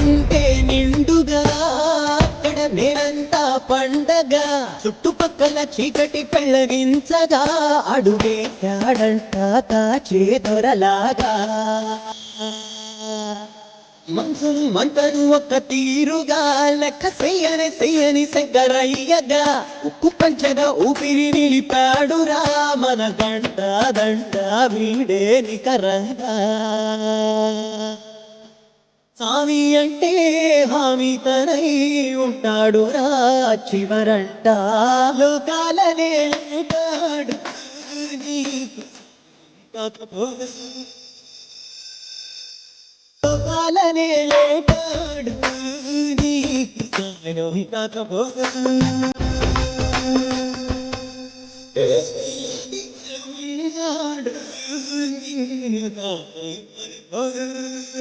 ఉంటే నిండుగా అక్కడ నేనంతా పండగ చుట్టుపక్కల చీకటి పెళ్ళగించగా అడుగేశాడంట చేదొరలాగా మనసులు మంటను ఒక్క తీరుగా లెక్క చెయ్యని సెగ్గరయ్యగా ఉక్కు పంచగా ఊపిరి నిలిపాడురా మన దంట వీడే నికరంగా స్వామి అంటే హామీ తనై ఉంటాడురా చివరంట లోకాలనే ఉంటాడు లోకాలనే లేటాడు కాకపోతే